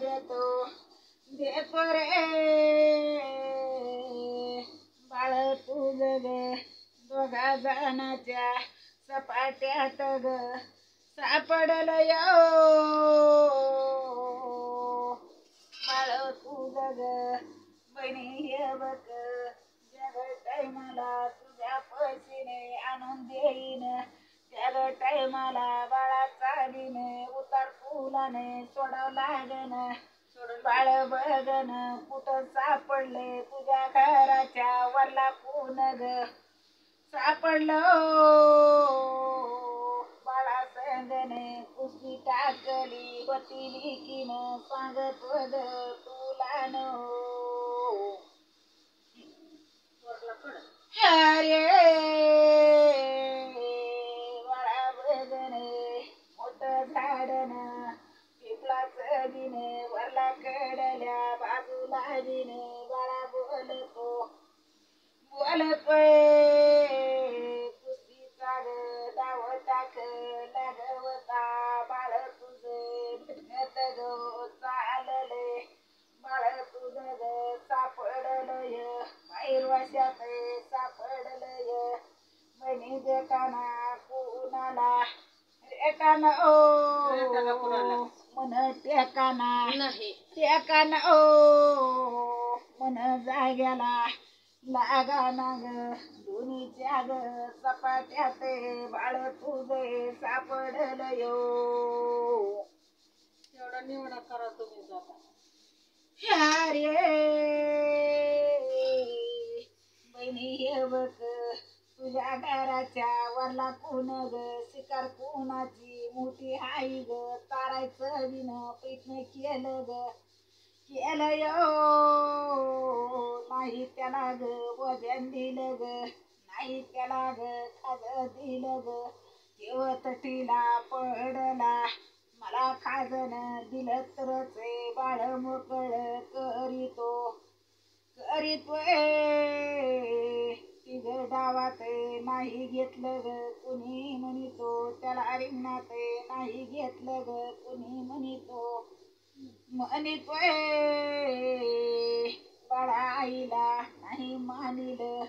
देतो देतो रे बाळ तुझ ग दोघा जणाच्या सपाट्यात ग सापडल बाळ तुझ ग बहिणी हे बघ जग टायमाला तुझ्या पैसीने आणून देईन त्याग टायमाला बाळाचा दिन उतार फुलाने सोडाव लागन बाळ बघन कुठं सापडले तुझ्या घराच्या वरला कोण ग सापडलं बाळा संगने कुस्ती टाकली होती लिखीन सांगत वद तुला नो अरे बाळा बघने मोठं झाडन पिपळाचं दिन वरला कडल्या बाजूला दिन बाळा बोलतोय कुस्तीचा ग डाव टाक लागवता बाळ तुझे भेटत ग चालले बाळ तुझं ग सापडलय बाहेर वाशात सापडलय बहिणी देताना कुणाला टेकाना ओ मन टेकाना नाही टेकाना ओ मन जाग्याला लागा ना ग दोन्हीच्या ग सपाट्यात बाळ तुझे सापडलय एवढा निवडा करा तुम्ही जाता रे बहिणी हे बघ तुझ्या घराच्या वरला कोण ग शिकार कोणाची मोठी हाई ग तारायचं बिन प्रयत्न केलं ग केलं नाही त्याला ग वजन दिलं ग नाही त्याला ग खाज दिलं ग देवतटीला पडला मला खाजन दिलं तरच बाळ मोकळ करीतोय तिघ डावात नाही घेतलं ग कुणी म्हणितो त्याला रिंगणात नाही घेतलं ग कुणी म्हणितोय बाळा आईला नाही मानिलं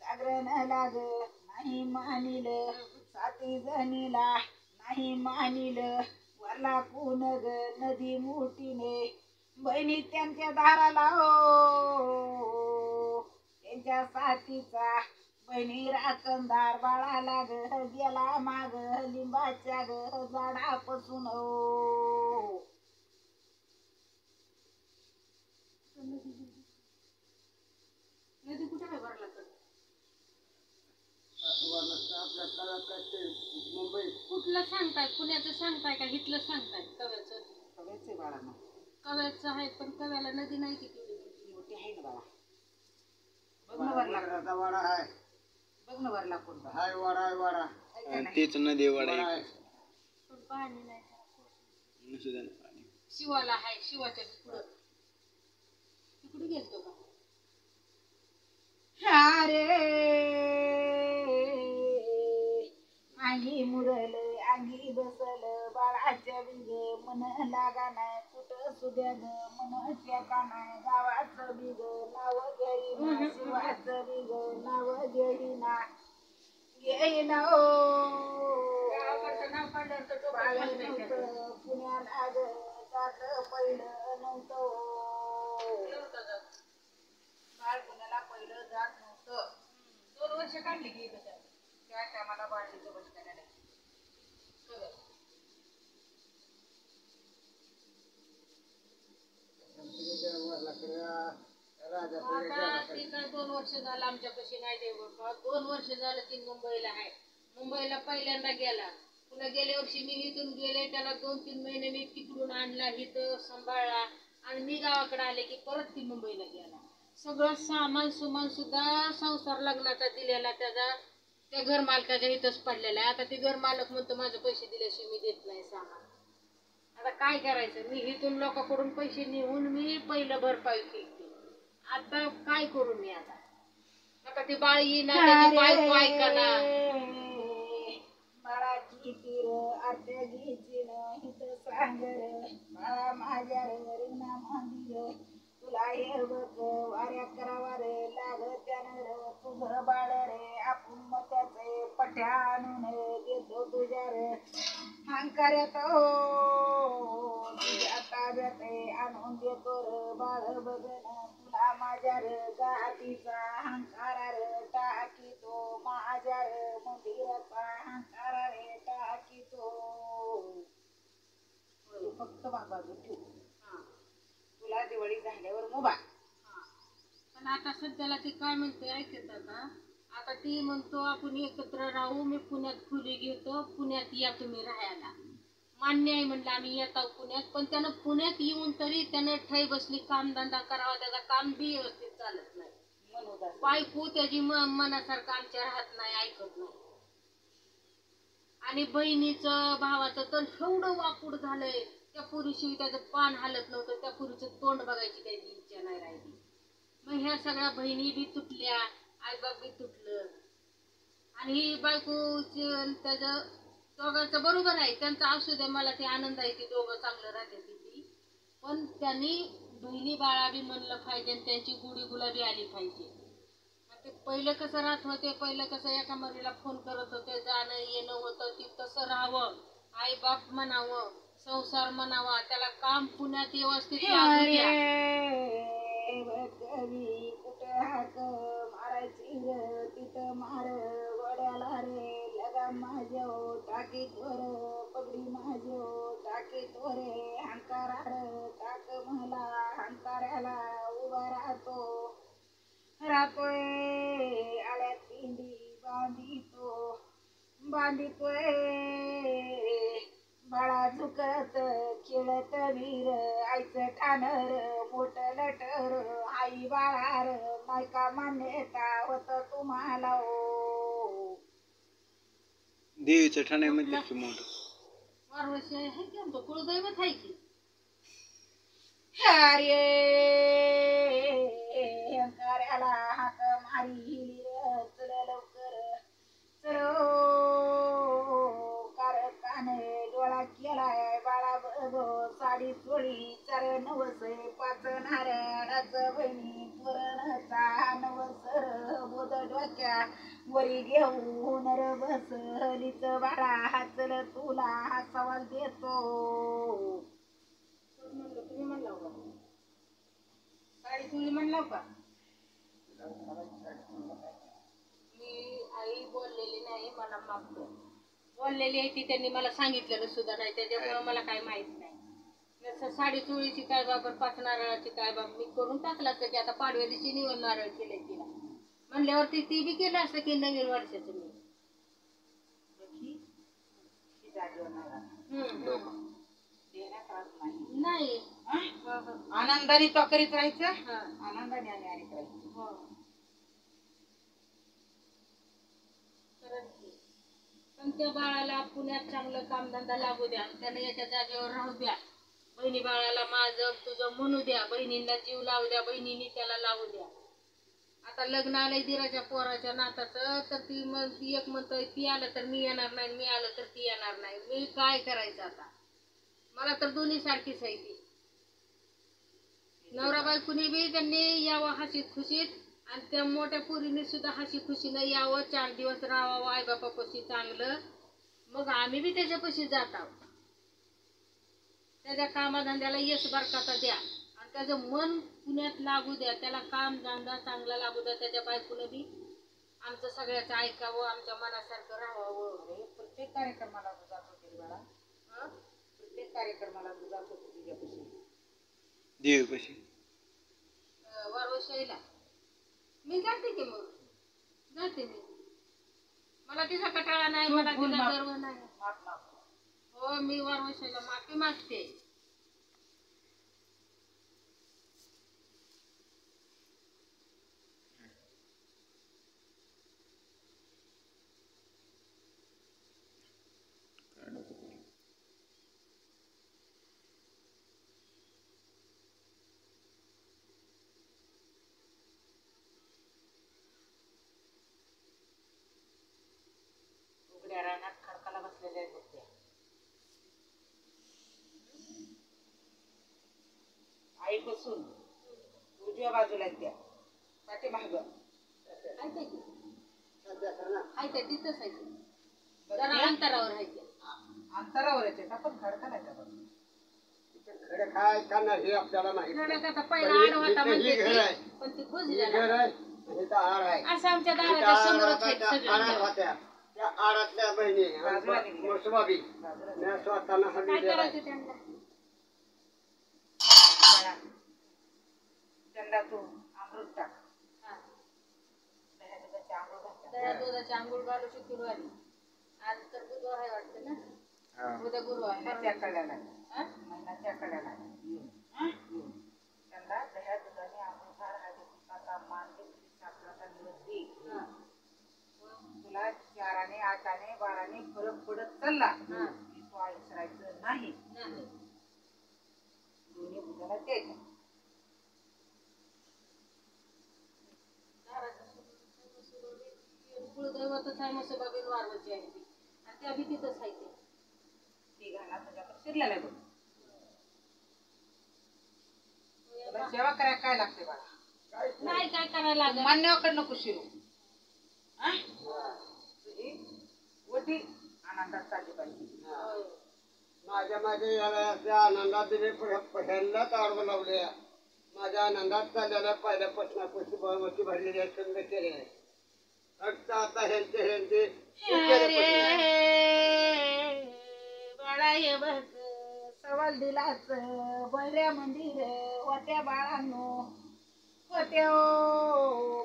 जागरण लाग नाही मानिलं साती जणीला नाही मानिलं वरला कोण ग नदी मोठीने बहिणी त्यांच्या दाराला त्यांच्या साथीचा बहिणी राखणदार बाळाला ग गेला माग लिंबाच्या ग झाडापासून नदी कुठे काय भरला तर मुंबई कुठलं सांगताय पुण्याचं सांगताय का इथलं सांगताय कव्याचं बाळा कव्याचं आहे पण कव्याला नदी नाही किती मोठी आहे ना बाळा बघ ना वरला वाडा आहे बघ ना वरला कोणता हाय वाडा आहे वाडा तेच नदी वाडा आहे पण पाणी नाही शिवाला आहे शिवाच्या पुढं तिकडे गेलतो का अंगी मुरल अंगी बसल बाळाच्या बिग मन लागा नाही कुठं सुद्या ग मन टेका नाही गावाचं बिग नाव घेईना शिवाचं बिग नाव घेईना घेईना गावाकडचं नाव काढलं तर पुण्याला ग जात पहिलं नव्हतं बाळ पुण्याला पहिलं जात नव्हतं 2 वर्ष काढली की त्या टायमाला बाळीचं बस करायला ती काय 2 वर्ष झालं आमच्यापाशी नाही देव 2 वर्ष झालं ती मुंबईला आहे मुंबईला पहिल्यांदा गेला पुन्हा गेल्या वर्षी मी इथून गेले त्याला 2-3 महिने मी तिकडून आणला इथं सांभाळला आणि मी गावाकडे आले की परत ती मुंबईला गेला सगळं सामान सुमान सुद्धा संसार लग्नाचा दिलेला त्याचा त्या घर मालकाच्या इथंच पडलेला आहे आता ते घर मालक म्हणतो माझे पैसे दिल्याशिवाय मी देत नाही सामान आता काय करायचं मी इथून लोकांकडून पैसे नेऊन मी पहिलं भरपाई केली आता काय करू मी आता ती बाळ येईना त्याची बायको ऐकाना बाळाची तीर आत्या घ्यायची न हित सांगर बाळा माझ्या तुला हे बघ वाऱ्या करावा रे लाग त्यानं रे तुझं बाळ रे आपण मग त्याचे पठ्या आणून देतो तुझ्या रे हंकार्यात तुझ्या ताब्यात आणून देतो रे बाळ बघन तुला माझ्या रे गातीचा हंकारा रे टाकीतो माझ्या रे मंदिराचा हंकारा रे टाकीतो तू फक्त बाबाचं ठेव तुला दिवाळी झाल्यावर मोबा पण आता सध्याला ती काय म्हणते ऐकत आता ती म्हणतो आपण एकत्र राहू मी पुण्यात खोली घेतो पुण्यात या तुम्ही राहायला मान्य आहे म्हणलं आम्ही येतो पुण्यात पण त्यानं पुण्यात येऊन तरी त्यानं ठै बसली कामधंदा करावा त्याचा काम बी व्यवस्थित चालत नाही बायको त्याची मनासारखं आमच्या राहत नाही ऐकत नाही आणि बहिणीचं भावाचं तर एवढं वाकूड झालंय त्या पुरीशी त्याचं पान हालत नव्हतं त्या पुरीचं तोंड बघायची त्याची इच्छा नाही राहिली मग ह्या सगळ्या बहिणी बी तुटल्या आईबाप बी तुटलं आणि ही बायको त्याचं दोघांचं बरोबर आहे त्यांचा असू दे मला ते आनंद आहे की दोघं चांगलं राहते ती पण त्यांनी बहिणी बाळा बी म्हणलं पाहिजे आणि त्यांची गुढी गुलाबी आली पाहिजे ते पहिलं कसं राहत होते पहिलं कसं एका मरीला फोन करत होते जाणं येणं होतं ती तसं राहावं आई बाप म्हणावं संसार म्हणावा त्याला काम पुण्यात व्यवस्थित कुठं हाक मारायची रे तिथं मार वड्याला रे लगा माझ्या टाकी तोर पगडी माझ्या टाकी तोरे हंकारा रे टाक मला हंकाऱ्याला उभा राहतोय आळ्यात पिंडी बांधितोय बाळा झुकत खेळत वीर आईचं ठाणर मोठ लटर आई बाळार नाही का मान्यता होत तुम्हाला देवीचं ठाणे म्हणतात की मोठं वारवशी आहे की आमचं कुळदैवत आहे की अरे हंकाऱ्याला हाक मारी चल लवकर चलो कारखाने डोळा केलाय बाळा बघ साडी चोळी चार नवस पाच नारळाचं बहिणी तोरणचा नवसर बोध डोक्या वरी घेऊन र बसलीच बाळा चल तुला हा सवाल देतो तुम्ही म्हणला का साडी चोळी म्हणला का मी आई बोललेली नाही मला माफ कर बोललेली आहे ती त्यांनी मला सांगितलेलं सुद्धा नाही त्याच्यामुळे मला काय माहित नाही साडी चोळीची काय बाबा पाच नारळाची काय बाबा मी करून टाकलं असतं की आता पाडव्या दिवशी निवड नारळ केले तिला म्हणल्यावरती ती बी केलं असतं की नवीन वर्षाचं मी नाही आनंदाने तो करीत राहायचं आनंदाने आणि करायचं पण त्या बाळाला पुण्यात चांगलं कामधंदा लागू द्या त्याने याच्या जागेवर राहू द्या बहिणी बाळाला माझं तुझं म्हणू द्या बहिणींना जीव लावू द्या बहिणींनी त्याला लावू द्या आता लग्न आलंय दिराच्या पोराच्या नाताचं तर ती एक म्हणतोय ती आलं तर मी येणार नाही मी आलं तर ती येणार नाही मी काय करायचं आता मला तर दोन्ही सारखीच आहे ती नवरा बायकोनी बी त्यांनी यावं हसीत खुशीत आणि त्या मोठ्या पोरीने सुद्धा हसी खुशीनं यावं 4 दिवस राहावं आई बापापाशी चांगलं मग आम्ही बी त्याच्यापाशी जात आहोत त्याच्या कामाधंद्याला यश बरकाता द्या आणि त्याचं मन पुण्यात लागू द्या त्याला काम धंदा चांगला लागू द्या त्याच्या बायकोनं बी आमचं सगळ्याचं ऐकावं आमच्या मनासारखं राहावं प्रत्येक कार्यक्रमाला तू जात होती बाळा प्रत्येक कार्यक्रमाला तू जात होती तुझ्यापाशी देवीपाशी वारवशाईला मी जाते की मग जाते मी मला तिचा कटाळा नाही मला तिचा गर्व नाही हो मी वारवशाईला माफी मागते रानात खडकाला बसलेल्या आहेत पासून उजव्या बाजूला आहेत त्या पाठीमाग तिथंच आहे ते. जरा अंतरावर आहे ते. अंतरावर येते आपण खडका नाही का बघ. खडे काय करणार हे आपल्याला माहित नाही. थोडा कसा पहिला आड होता म्हणते ती, पण ती बुजलेला. इथं आड आहे. असं आमच्या दाराच्या समोरच आहेत आडात सगळे. होत्या त्या आडातल्या बहिणी मसुबाबी मी स्वतःला हल्ली काय दिलाय. करायचं त्यांना? बाळा, त्यांना तू अमृत टाक हा. दह्या दुधाची आंघोळ घाल. दह्या दुधाची आंघोळ घालू शुक्रवारी. आज तर बुधवार आहे वाटतं ना. उद्या गुरुवार. महिन्याच्या कड्याला हा? महिन्याच्या कड्याला त्यांना दह्या दुधाने आंघोळ घाल. हळदी कुंकाचा मान दे. साखरेचा निवेद दे. हा. तुला 4 आणे 8 आणे 12 आणे फरक पडत चालला हा. की तू विसरायचं नाही. नाही. दोन्ही बुधाला द्यायचं. कुळदैवतच आहे मसोबाबीन वारवाची आहे ती. आणि त्या बी तिथंच आहे ते. ती घाला तुझ्याकडे शिरलेला आहे बघ. तुला सेवा करायला काय लागते बाळा? नाही काय करायला लागत. मान्यवाकडे नको शिरू. हा? तुझी वटी आनंदात चालली पाहिजे. होय. माझ्या माझ्या याला त्या आनंदात दिले पहिल्यांदाच आडवं लावले. माझ्या आनंदात चाललेल्या पहिल्यापासून पुष्पवती भरलेली आहे. छंद केले फक्त आता ह्यांचे बाळा ये बघ सवाल दिलाच बोयऱ्या मंदिर होत्या बाळांनो होत्या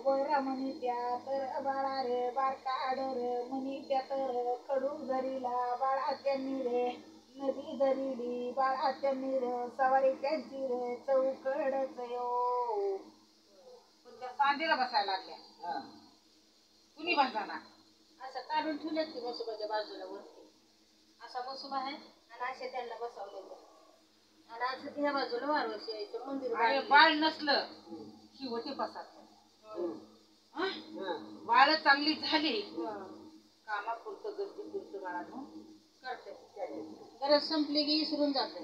बोयरा म्हणी त्या तर बाळा रे बारका आडर म्हणी त्या तर खडू धरीला बाळा त्यांनी रे नदी धरिली बाळा त्यांनी रे सवारी त्यांची रे चौकडच यो पण त्या सांजेला बसायला लागल्या कुणी बसणार असं काढून ठेवलेत की मसोबाच्या बाजूला वरती. असा मसोबा आहे आणि असे त्यांना बसवलेले. आणि आज ह्या बाजूला वारवशी यायचं मंदिर अरे बांधलेलं. बाळ नसलं की होते पसार बाळ चांगली झाली कामापुरतं गर्दीपुरतं बाळांनो करते. गरज संपली की विसरून जाते.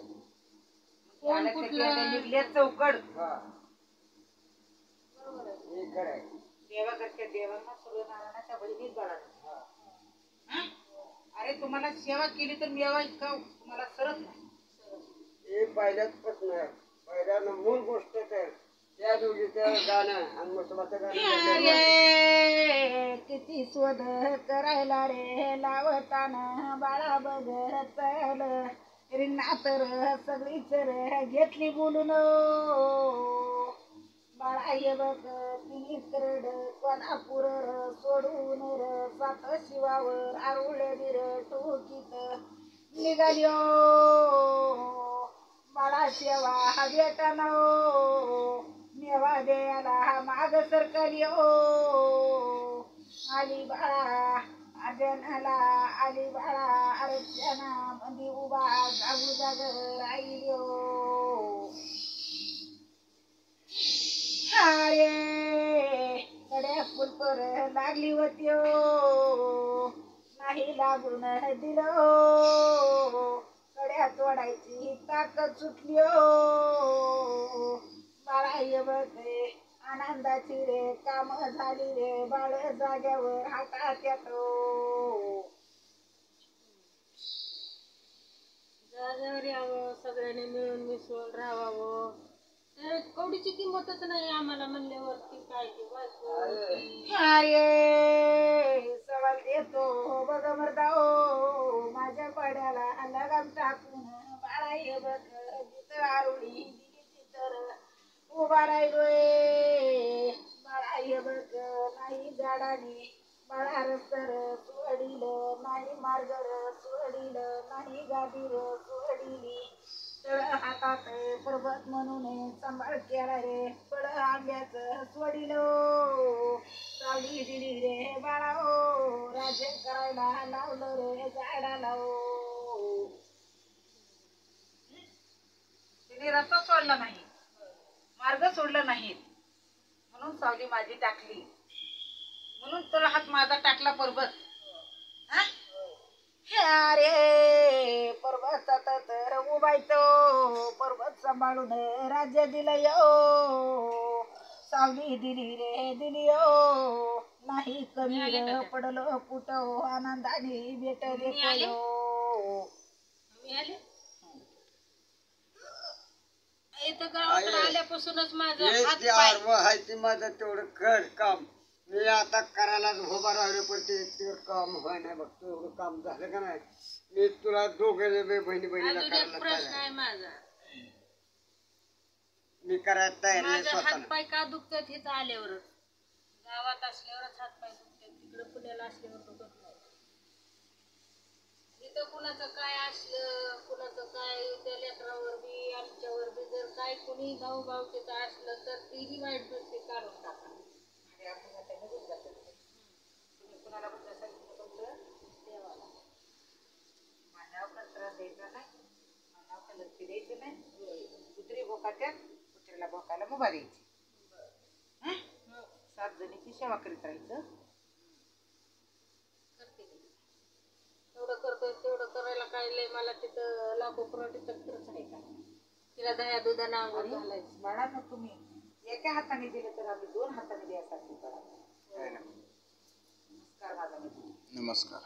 कोण कुठलं निघले चौकड बरोबर आहे. देवाकडच्या देवांना सूर्यनारायणाच्या बहिणीत बाळा. अरे तुम्हाला सेवा केली तर मेवा इतका तुम्हाला सरत नाही. हे पहिल्यापासून पहिल्यानं मूळ गोष्ट तर त्या दोघीचं गाणं आणि मुसबाचं गाणं अरे किती शोध करायला रे लावताना बाळा बघत रिन्ना तर सगळीच रे घेतली बोलून बाळा ये बघ तिने करड कोल्हापूर सोडून र सात शिवावर आरुळे बिर टोकीत निघाल्यो बाळा सेवा हा बेटाना मेवा द्यायला माग सरकल्यो आली बाळा अर्जनाला आली बाळा अर्जना मध्ये उभा जागू जाग राहिल्यो अरे कड्या फुलपर लागली होती नाही लागून दिलो कड्या तोडायची ताकद सुटली बाळा ये बघे आनंदाची रे काम झाली रे बाळ जाग्यावर हातात येतो जागेवर यावं सगळ्यांनी मिळून मिसळून राहावं. तर कवडीची किंमतच नाही आम्हाला म्हणल्यावरती काय ती बायको ती. अरे सवाल देतो बघ मर्दाओ माझ्या पड्याला लगाम टाकून बाळा ये बघ तिथं आरुळी दिली तिथं उभा राहिलोय बाळा ये बघ नाही झाडाने बाळा रस्तर सोडील नाही मार्गर सोडील नाही गादीर सोडीली तळ हातात पर्वत म्हणून सांभाळ केला रे पळ आंब्याचं सोडिलो सावली दिली रे बाळा ओ राज्य करायला लावलं रे झाडाला ओ तिने रस्ता सोडला नाही मार्ग सोडला नाही म्हणून सावली माझी टाकली म्हणून तुला हात माझा टाकला पर्वत अरे पर्वत तर उभायचो पर्वत सांभाळून राज्य दिलं यो सावली दिली रे दिली यो नाही कमी रे पडलो कुठं आनंदाने भेटले कोयो मिळाले इथं गावाकडे आल्यापासूनच माझं हात जे पाय आडवं आहे ते माझं तेवढं कर काम मी आता करायलाच उभा राहिलो पण ते काम व्हाय नाही बघ तेवढं काम झालं का नाही मी तुला दोघे बहिणी बहिणीला अजून एक करायला प्रश्न तयार आहे आहे. माझा मी करायला तयार आहे माझं स्वतःला हातपाय का दुखतात हे आल्यावरच गावात असल्यावरच हातपाय दुखतात तिकडे पुण्याला असल्यावर दुखत नाही इथं कुणाचं काय असलं कुणाचं काय त्या लेकरावर बी आमच्यावर बी जर काय कुणी भाऊ भाऊ तिथं असलं तर तीही वाईट दृष्टी काढून टाका आणि आपण आता निघून जातो तुम्ही कुणाला कुठं सांगितलं तुमचं देवाला मांडाव का त्रास द्यायचा नाही मांडाव का लक्ष द्यायचं नाही कुत्री भोकाट्यात कुत्र्याला भोकायला मुभा द्यायची हं? 7 जणीची सेवा करीत राहायचं करते मी. तेवढं करतोय तेवढं करायला काय लय मला तिथं लाखो करोड तिथं खर्च आहे का तिला दह्या दुधानं आंघोळ घालायची बाळा ना तुम्ही एका हाताने दिलं तर आम्ही 2 हाताने द्यायसाठी करा नमस्कार माझा मित्र नमस्कार